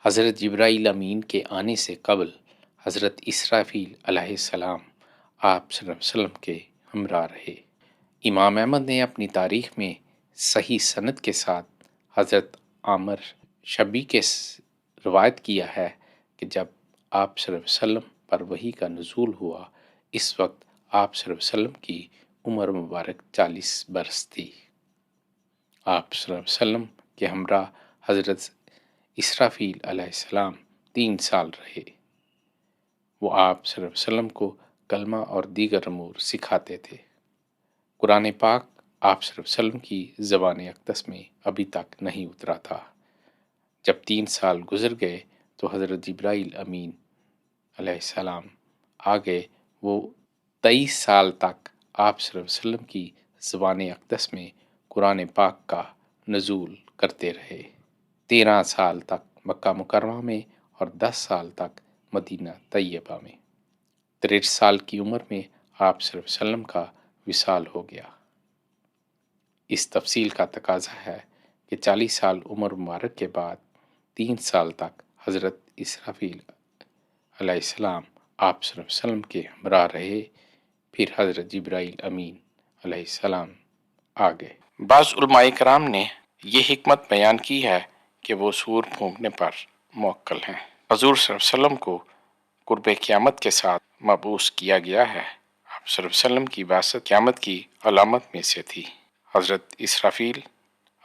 حضرت جبرائیل امین کے آنے سے قبل حضرت اسرافیل علیہ السلام آپ صلی اللہ علیہ وسلم کے ہمراہ رہے۔ امام احمد نے اپنی تاریخ میں صحیح سند کے ساتھ حضرت عامر شبی کے روایت کیا ہے کہ جب آپ صلی اللہ علیہ وسلم پر وحی کا نزول ہوا، اس وقت آپ صلی اللہ علیہ وسلم کی عمر مبارک 40 برس تھی۔ آپ صلی اللہ علیہ وسلم کے ہمراہ حضرت اسرافیل علیہ السلام 3 سال رہے۔ وہ آپ صلی اللہ علیہ وسلم کو کلمہ اور دیگر امور سکھاتے تھے۔ قرآن پاک آپ صلی اللہ علیہ وسلم کی زبان اقدس میں ابھی تک نہیں اترا تھا۔ جب 3 سال گزر گئے تو حضرت جبرائیل امین علیہ السلام آ گئے۔ وہ 23 سال تک آپ صلی اللہ علیہ وسلم کی زبان اقدس میں قرآن پاک کا نزول کرتے رہے۔ 13 سال تک مکہ مکرمہ میں اور 10 سال تک مدینہ طیبہ میں۔ 63 سال کی عمر میں آپ صلی اللہ علیہ وسلم کا وصال ہو گیا۔ اس تفصیل کا تقاضا ہے کہ 40 سال عمر مبارک کے بعد 3 سال تک حضرت اسرافیل علیہ السلام آپ صلی اللہ علیہ وسلم کے ہمراہ رہے، پھر حضرت جبرائیل امین علیہ السلام آ گئے۔ بعض علماء کرام نے یہ حکمت بیان کی ہے کہ وہ سور پھونکنے پر موکل ہیں۔ حضور صلی اللہ علیہ وسلم کو قرب قیامت کے ساتھ مبعوث کیا گیا ہے۔ آپ صلی اللہ علیہ وسلم کی بعثت قیامت کی علامت میں سے تھی۔ حضرت اسرافیل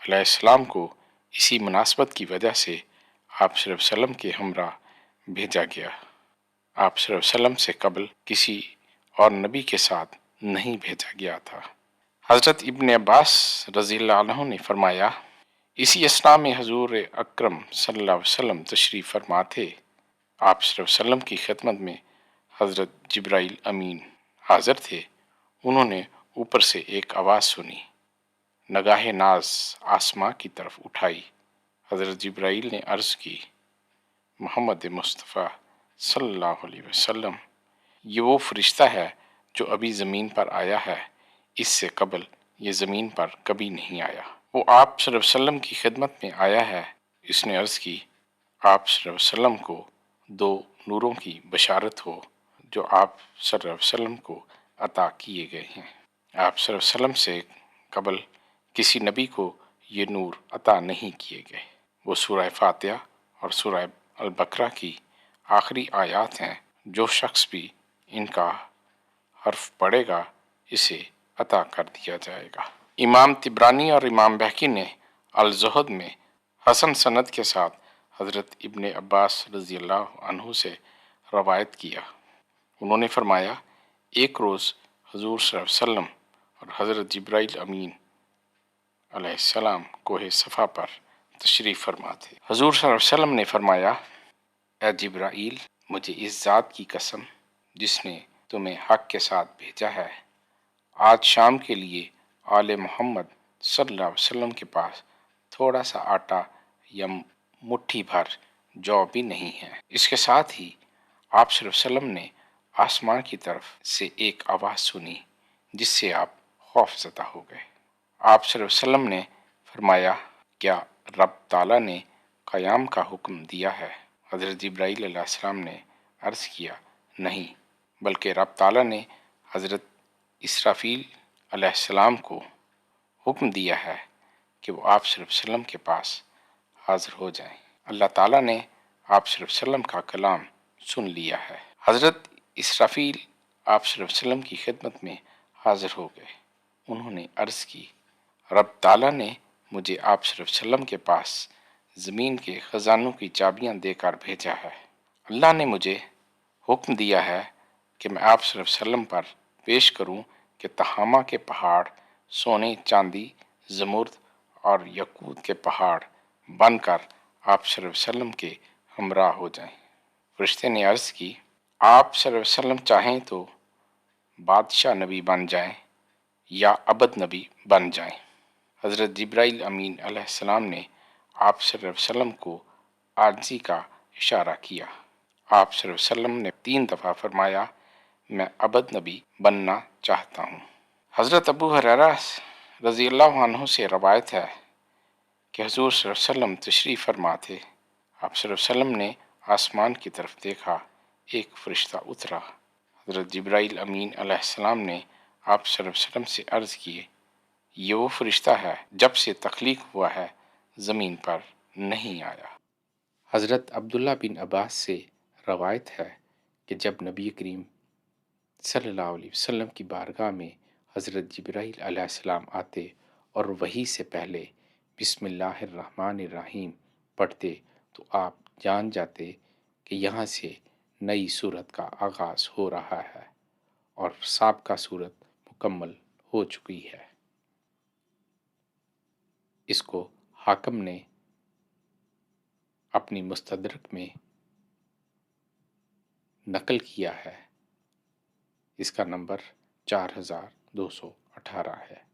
علیہ السلام کو اسی مناسبت کی وجہ سے آپ صلی اللہ علیہ وسلم کے ہمراہ بھیجا گیا۔ آپ صلی اللہ علیہ وسلم سے قبل کسی اور نبی کے ساتھ نہیں بھیجا گیا تھا۔ حضرت ابن عباس رضی اللہ عنہ نے فرمایا، اسی اثناء میں حضور اکرم صلی اللہ علیہ وسلم تشریف فرما تھے۔ آپ صلی اللہ علیہ وسلم کی خدمت میں حضرت جبرائیل امین حاضر تھے۔ انہوں نے اوپر سے ایک آواز سنی، نگاہ ناز آسماں کی طرف اٹھائی۔ حضرت جبرائیل نے عرض کی، محمد مصطفیٰ صلی اللہ علیہ وسلم، یہ وہ فرشتہ ہے جو ابھی زمین پر آیا ہے، اس سے قبل یہ زمین پر کبھی نہیں آیا۔ وہ آپ صلی اللہ علیہ وسلم کی خدمت میں آیا ہے۔ اس نے عرض کی، آپ صلی اللہ علیہ وسلم کو 2 نوروں کی بشارت ہو جو آپ صلی اللہ علیہ وسلم کو عطا کیے گئے ہیں۔ آپ صلی اللہ علیہ وسلم سے قبل کسی نبی کو یہ نور عطا نہیں کیے گئے۔ وہ سورہ فاتحہ اور سورہ البقرہ کی آخری آیات ہیں۔ جو شخص بھی ان کا حرف پڑھے گا اسے عطا کر دیا جائے گا۔ امام طبرانی اور امام بہقی نے الزہد میں حسن سند کے ساتھ حضرت ابن عباس رضی اللہ عنہ سے روایت کیا۔ انہوں نے فرمایا، ایک روز حضور صلی اللہ علیہ وسلم اور حضرت جبرائیل امین علیہ السلام کوہ صفا پر تشریف فرما تھے۔ حضور صلی اللہ علیہ وسلم نے فرمایا، اے جبرائیل، مجھے اس ذات کی قسم جس نے تمہیں حق کے ساتھ بھیجا ہے، آج شام کے لیے آل محمد صلی اللہ علیہ وسلم کے پاس تھوڑا سا آٹا یا مٹھی بھر جو بھی نہیں ہے۔ اس کے ساتھ ہی آپ صلی اللہ علیہ وسلم نے آسمان کی طرف سے ایک آواز سنی جس سے آپ خوف زدہ ہو گئے۔ آپ صلی اللہ علیہ وسلم نے فرمایا، کیا رب تعالیٰ نے قیام کا حکم دیا ہے؟ حضرت جبرائیل علیہ السلام نے عرض کیا، نہیں، بلکہ رب تعالیٰ نے حضرت اسرافیل علیہ السلام کو حکم دیا ہے کہ وہ آپ صلی اللہ علیہ وسلم کے پاس حاضر ہو جائیں۔ اللہ تعالیٰ نے آپ صلی اللہ علیہ وسلم کا کلام سن لیا ہے۔ حضرت اسرافیل آپ صلی اللہ علیہ وسلم کی خدمت میں حاضر ہو گئے۔ انہوں نے عرض کی، رب تعالیٰ نے مجھے آپ صلی اللہ علیہ وسلم کے پاس زمین کے خزانوں کی چابیاں دے کر بھیجا ہے۔ اللہ نے مجھے حکم دیا ہے کہ میں آپ صلی اللہ علیہ وسلم پر پیش کروں کہ تہامہ کے پہاڑ سونے، چاندی، زمرد اور یاقوت کے پہاڑ بن کر آپ صلی اللہ علیہ وسلم کے ہمراہ ہو جائیں۔ فرشتے نے عرض کی، آپ صلی اللہ علیہ وسلم چاہیں تو بادشاہ نبی بن جائیں یا عبد نبی بن جائیں۔ حضرت جبرائیل امین علیہ السلام نے آپ صلی اللہ علیہ وسلم کو عاجزی کا اشارہ کیا۔ آپ صلی اللہ علیہ وسلم نے 3 دفعہ فرمایا، میں عبد نبی بننا چاہتا ہوں۔ حضرت ابو ہریرہ رضی اللہ عنہ سے روایت ہے کہ حضور صلی اللہ علیہ وسلم تشریف فرما تھے۔ آپ صلی اللہ علیہ وسلم نے آسمان کی طرف دیکھا، ایک فرشتہ اترا۔ حضرت جبرائیل امین علیہ السلام نے آپ صلی اللہ علیہ وسلم سے عرض کی، یہ وہ فرشتہ ہے جب سے تخلیق ہوا ہے زمین پر نہیں آیا۔ حضرت عبداللہ بن عباس سے روایت ہے کہ جب نبی کریم صلی اللہ علیہ وسلم کی بارگاہ میں حضرت جبرائیل علیہ السلام آتے اور وحی سے پہلے بسم اللہ الرحمن الرحیم پڑھتے تو آپ جان جاتے کہ یہاں سے نئی صورت کا آغاز ہو رہا ہے اور سابقہ صورت مکمل ہو چکی ہے۔ اس کو حاکم نے اپنی مستدرک میں نقل کیا ہے۔ اس کا نمبر 4218 ہے۔